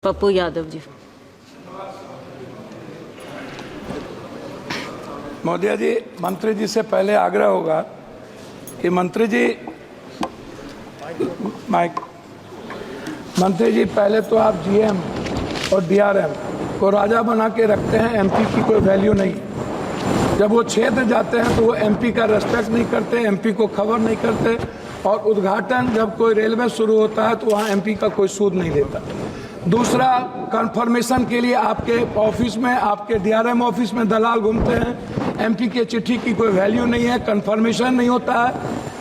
पप्पू यादव जी। महोदय जी, मंत्री जी से पहले आग्रह होगा कि मंत्री जी पहले तो आप जीएम और डीआरएम को राजा बना के रखते हैं, एमपी की कोई वैल्यू नहीं। जब वो क्षेत्र जाते हैं तो वो एमपी का रेस्पेक्ट नहीं करते, एमपी को खबर नहीं करते, और उद्घाटन जब कोई रेलवे शुरू होता है तो वहाँ एमपी का कोई सूद नहीं लेता। दूसरा, कंफर्मेशन के लिए आपके ऑफिस में, आपके डीआरएम ऑफिस में दलाल घूमते हैं। एमपी के चिट्ठी की कोई वैल्यू नहीं है, कंफर्मेशन नहीं होता है,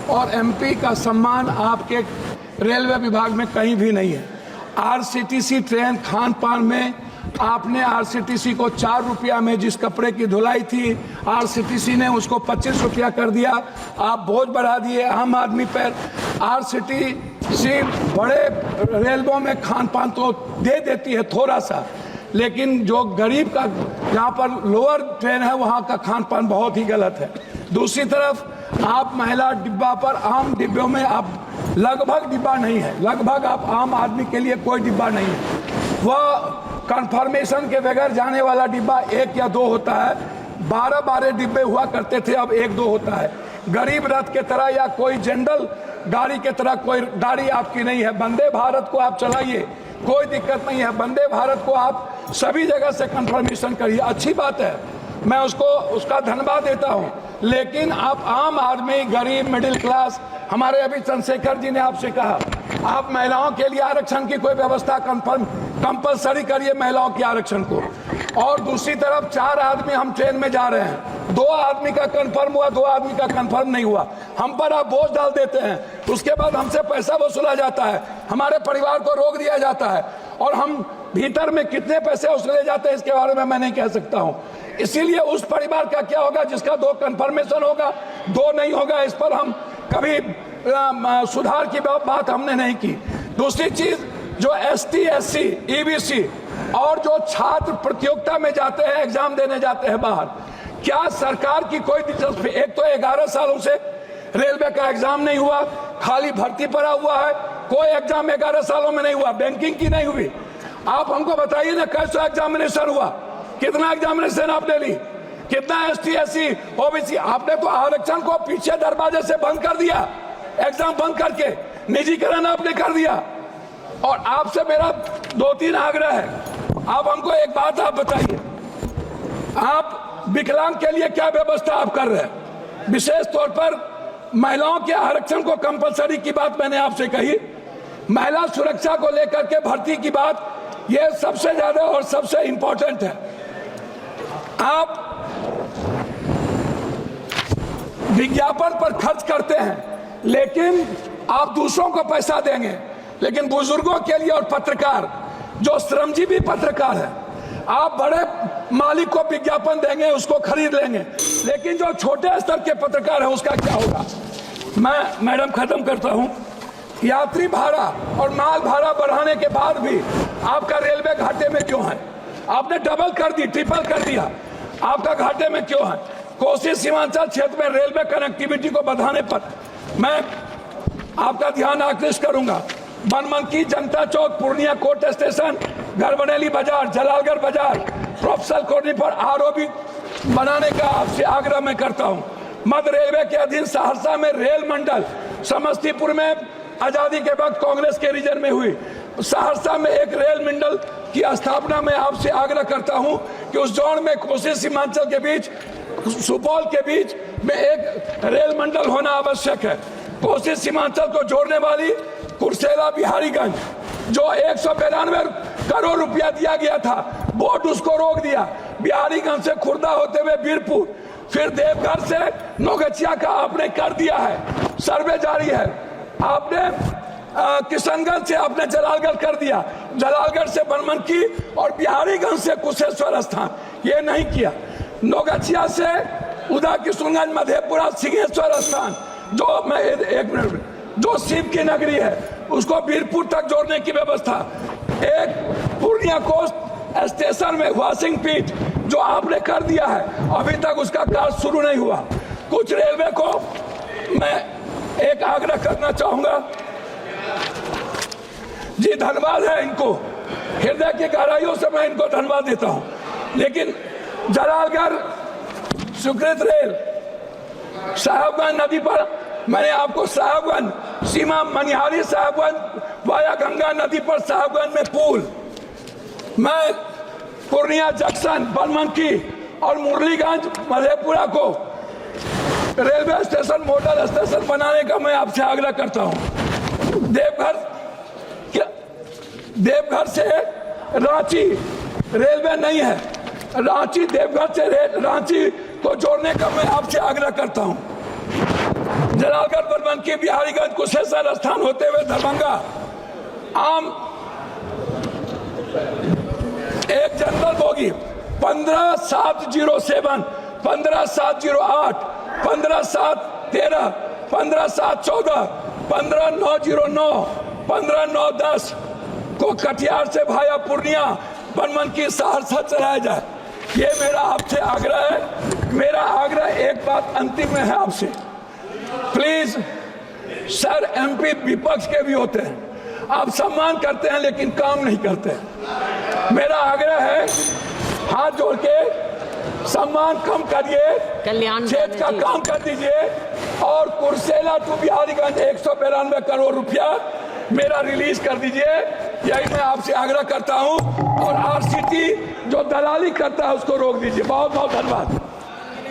और एमपी का सम्मान आपके रेलवे विभाग में कहीं भी नहीं है। आरसीटीसी ट्रेन खान पान में आपने आरसीटीसी को 4 रुपया में जिस कपड़े की धुलाई थी, आरसीटीसी ने उसको 25 रुपया कर दिया। आप बोझ बढ़ा दिए आम आदमी पर। आरसीटीसी बड़े रेलवों में खान पान तो दे देती है थोड़ा सा, लेकिन जो गरीब का जहाँ पर लोअर ट्रेन है वहाँ का खान पान बहुत ही गलत है। दूसरी तरफ आप महिला डिब्बा पर, आम डिब्बों में आप लगभग डिब्बा नहीं है, लगभग आप आम आदमी के लिए कोई डिब्बा नहीं है। वह कंफर्मेशन के बगैर जाने वाला डिब्बा 1 या 2 होता है। 12 डिब्बे हुआ करते थे, अब 1-2 होता है। गरीब रथ के तरह या कोई जनरल गाड़ी के तरह कोई गाड़ी आपकी नहीं है। वंदे भारत को आप चलाइए, कोई दिक्कत नहीं है। वंदे भारत को आप सभी जगह से कंफर्मेशन करिए, अच्छी बात है, मैं उसका धन्यवाद देता हूं। लेकिन आप आम आदमी, गरीब, मिडिल क्लास, हमारे अभी चंद्रशेखर जी ने आपसे कहा आप महिलाओं के लिए आरक्षण की कोई व्यवस्था कंपलसरी करिए, महिलाओं के आरक्षण को। और दूसरी तरफ 4 आदमी हम ट्रेन में जा रहे हैं, 2 आदमी का कंफर्म हुआ, 2 आदमी का कंफर्म नहीं हुआ, हम पर आप बोझ डाल देते हैं। उसके बाद हमसे पैसा वसूला जाता है, हमारे परिवार को रोक दिया जाता है, और हम भीतर में कितने पैसे वसूले जाते हैं इसके बारे में मैं नहीं कह सकता हूं। इसीलिए उस परिवार का क्या होगा जिसका 2 कंफर्मेशन होगा, 2 नहीं होगा, इस पर हम कभी सुधार की बात हमने नहीं की। दूसरी चीज, जो एसटी, एससी, ईबीसी और जो छात्र प्रतियोगिता में जाते हैं, एग्जाम देने जाते हैं बाहर, क्या सरकार की कोई दिलचस्पी? एक तो 11 सालों से रेलवे का एग्जाम नहीं हुआ, खाली भर्ती पड़ा हुआ है, कोई एग्जाम 11 सालों में नहीं हुआ, बैंकिंग की नहीं हुई। आप हमको बताइए ना, कैसा एग्जामिनेशन हुआ, कितना एग्जामिनेशन आपने ली, कितना एसटी, एससी, ओबीसी? आपने तो आरक्षण को पीछे दरवाजे से बंद कर दिया, एग्जाम बंद करके निजीकरण आपने कर दिया। और आपसे मेरा 2-3 आग्रह है, आप हमको एक बात आप बताइए, आप विकलांग के लिए क्या व्यवस्था आप कर रहे हैं? विशेष तौर पर महिलाओं के आरक्षण को कंपलसरी की बात मैंने आपसे कही, महिला सुरक्षा को लेकर के भर्ती की बात, यह सबसे ज्यादा और सबसे इंपॉर्टेंट है। आप विज्ञापन पर खर्च करते हैं, लेकिन आप दूसरों को पैसा देंगे, लेकिन बुजुर्गों के लिए और पत्रकार, जो श्रमजीवी पत्रकार है, आप बड़े मालिक को विज्ञापन देंगे, उसको खरीद लेंगे, लेकिन जो छोटे स्तर के पत्रकार है उसका क्या होगा? मैं मैडम खत्म करता हूं। यात्री भाड़ा और माल भाड़ा बढ़ाने के बाद भी आपका रेलवे घाटे में क्यों है? आपने डबल कर दी, ट्रिपल कर दिया, आपका घाटे में क्यों है? कोसी सीमांचल क्षेत्र में रेलवे कनेक्टिविटी को बढ़ाने पर मैं आपका ध्यान आकृष्ट करूंगा। बनमनकी, जनता चौक, पूर्णिया कोर्ट स्टेशन, गढ़बरेली बाजार, जलालगढ़ बाजार, प्रोफेसर कॉलोनी पर आरओबी बनाने का आपसे आग्रह मैं करता हूं। मध्य रेलवे के अधीन सहरसा में रेल मंडल, समस्तीपुर में आजादी के वक्त कांग्रेस के रीजन में हुई, सहरसा में एक रेल मंडल की स्थापना में आपसे आग्रह करता हूं कि उस जोन में कोसी सीमांचल के बीच, सुपौल के बीच में एक रेल मंडल होना आवश्यक है। कोसी सीमांचल को जोड़ने वाली कुर्सेला बिहारीगंज, जो 192 करोड़ रुपया दिया गया था, बोर्ड उसको रोक दिया। बिहारीगंज से खुर्दा होते हुए बीरपुर, फिर देवघर से नौगछिया का आपने कर दिया है, सर्वे जारी है। आपने किशनगंज से आपने जलालगढ़ कर दिया, जलालगढ़ से बनमनकी और बिहारीगंज से कुशेश्वर स्थान, ये नहीं किया। नौगछिया से उदा किशनगंज, मधेपुरा, सिंहेश्वर स्थान, जो मैं 1 मिनट, जो शिव की नगरी है, उसको बीरपुर तक जोड़ने की व्यवस्था। एक पूर्णिया कोस्ट स्टेशन में वॉशिंग पीट जो आपने कर दिया है, अभी तक उसका कार्य शुरू नहीं हुआ। कुछ रेलवे को मैं एक आग्रह करना चाहूंगा जी, धन्यवाद है इनको, हृदय की गहराइयों से मैं इनको धन्यवाद देता हूं। लेकिन जलालगढ़ सुकृत रेल साहेबगंज नदी पर मैंने आपको साहेबगंज सीमा मनिहारी साहेबगंज वाया गंगा नदी पर साहेबगंज में पुल, मैं पूर्णिया जंक्शन बनमनकी और मुरलीगंज मधेपुरा को रेलवे स्टेशन मॉडल स्टेशन बनाने का मैं आपसे आग्रह करता हूं। देवघर से रांची रेलवे नहीं है, रांची देवघर से रांची को जोड़ने का मैं आपसे आग्रह करता हूं। जलालगढ़ बनमनकी बिहारीगंज कुशेश्वर स्थान होते हुए दरभंगा आम एक जनरल बोगी 15707, 15708, 15713, 15714, 15909, 15910 को कटिहार से भाया पूर्णिया बनमनकी सहरसा चलाया जाए। ये मेरा आपसे आग्रह है। मेरा आग्रह एक बात अंतिम में है आपसे, प्लीज सर, एमपी विपक्ष के भी होते हैं, आप सम्मान करते हैं लेकिन काम नहीं करते। मेरा आग्रह है, हाथ जोड़ के सम्मान कम करिए, क्षेत्र का काम कर दीजिए और कुर्सेला टू बिहारीगंज 192 करोड़ रुपया मेरा रिलीज कर दीजिए। यही मैं आपसे आग्रह करता हूं और आरसीटी जो दलाली करता है उसको रोक दीजिए। बहुत बहुत धन्यवाद।